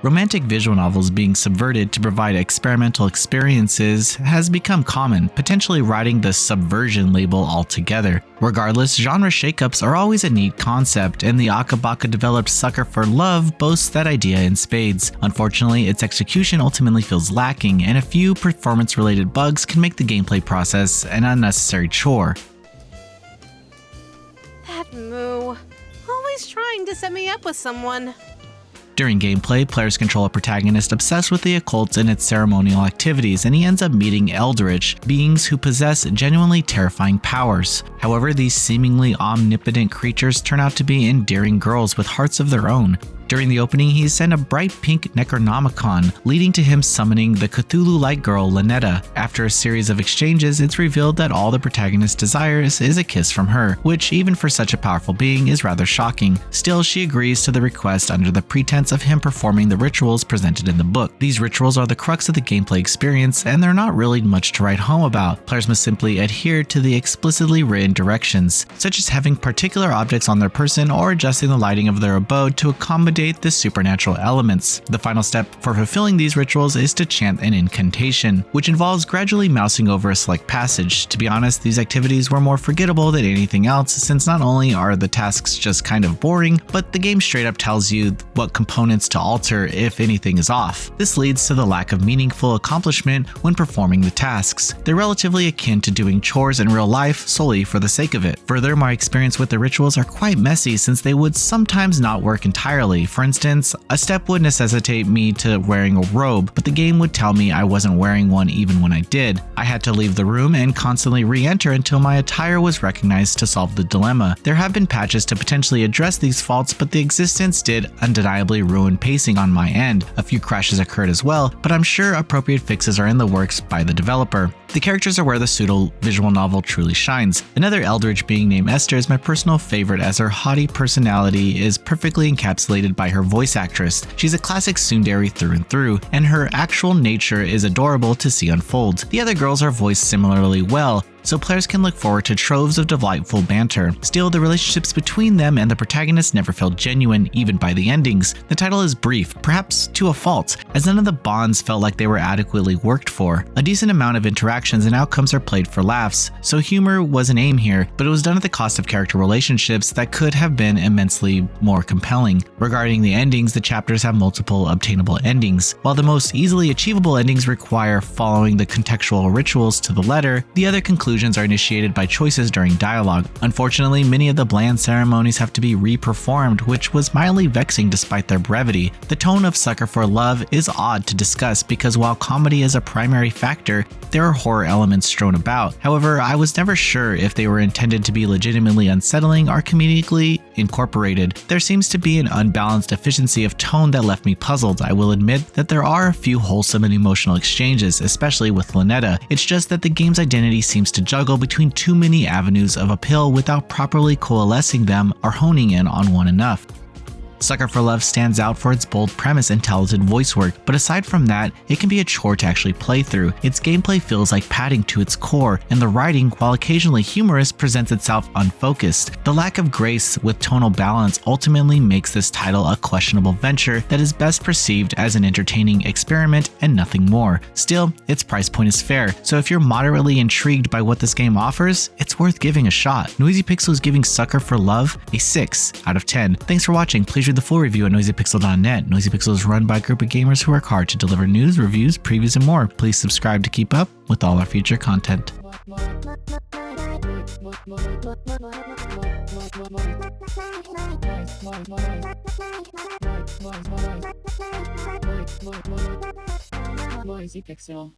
Romantic visual novels being subverted to provide experimental experiences has become common, potentially riding the subversion label altogether. Regardless, genre shakeups are always a neat concept, and the Akabaka-developed Sucker for Love boasts that idea in spades. Unfortunately, its execution ultimately feels lacking, and a few performance-related bugs can make the gameplay process an unnecessary chore. That moo. Always trying to set me up with someone. During gameplay, players control a protagonist obsessed with the occult and its ceremonial activities, and he ends up meeting Eldritch, beings who possess genuinely terrifying powers. However, these seemingly omnipotent creatures turn out to be endearing girls with hearts of their own. During the opening, he is sent a bright pink Necronomicon, leading to him summoning the Cthulhu-like girl Lynetta. After a series of exchanges, it's revealed that all the protagonist desires is a kiss from her, which even for such a powerful being is rather shocking. Still, she agrees to the request under the pretense of him performing the rituals presented in the book. These rituals are the crux of the gameplay experience, and they're not really much to write home about. Players must simply adhere to the explicitly written directions, such as having particular objects on their person or adjusting the lighting of their abode to accommodate the supernatural elements. The final step for fulfilling these rituals is to chant an incantation, which involves gradually mousing over a select passage. To be honest, these activities were more forgettable than anything else, since not only are the tasks just kind of boring, but the game straight up tells you what components to alter if anything is off. This leads to the lack of meaningful accomplishment when performing the tasks. They're relatively akin to doing chores in real life solely for the sake of it. Further, my experience with the rituals are quite messy, since they would sometimes not work entirely. For instance, a step would necessitate me to wearing a robe, but the game would tell me I wasn't wearing one even when I did. I had to leave the room and constantly re-enter until my attire was recognized to solve the dilemma. There have been patches to potentially address these faults, but the existence did undeniably ruin pacing on my end. A few crashes occurred as well, but I'm sure appropriate fixes are in the works by the developer. The characters are where the pseudo-visual novel truly shines. Another Eldritch being named Esther is my personal favorite, as her haughty personality is perfectly encapsulated by her voice actress. She's a classic tsundere through and through, and her actual nature is adorable to see unfold. The other girls are voiced similarly well, so players can look forward to troves of delightful banter. Still, the relationships between them and the protagonist never felt genuine, even by the endings. The title is brief, perhaps to a fault, as none of the bonds felt like they were adequately worked for. A decent amount of interactions and outcomes are played for laughs, so humor was an aim here, but it was done at the cost of character relationships that could have been immensely more compelling. Regarding the endings, the chapters have multiple obtainable endings. While the most easily achievable endings require following the contextual rituals to the letter, the other conclusions are initiated by choices during dialogue. Unfortunately, many of the bland ceremonies have to be re-performed, which was mildly vexing despite their brevity. The tone of Sucker for Love is odd to discuss because while comedy is a primary factor, there are horror elements strewn about. However, I was never sure if they were intended to be legitimately unsettling or comedically incorporated. There seems to be an unbalanced efficiency of tone that left me puzzled. I will admit that there are a few wholesome and emotional exchanges, especially with Lynetta. It's just that the game's identity seems to juggle between too many avenues of appeal without properly coalescing them or honing in on one enough. Sucker for Love stands out for its bold premise and talented voice work, but aside from that, it can be a chore to actually play through. Its gameplay feels like padding to its core, and the writing, while occasionally humorous, presents itself unfocused. The lack of grace with tonal balance ultimately makes this title a questionable venture that is best perceived as an entertaining experiment and nothing more. Still, its price point is fair, so if you're moderately intrigued by what this game offers, it's worth giving a shot. Noisy Pixel is giving Sucker for Love a 6 out of 10. Thanks for watching. Please read the full review at noisypixel.net. Noisy Pixel is run by a group of gamers who work hard to deliver news, reviews, previews, and more. Please subscribe to keep up with all our future content. Noisy Pixel.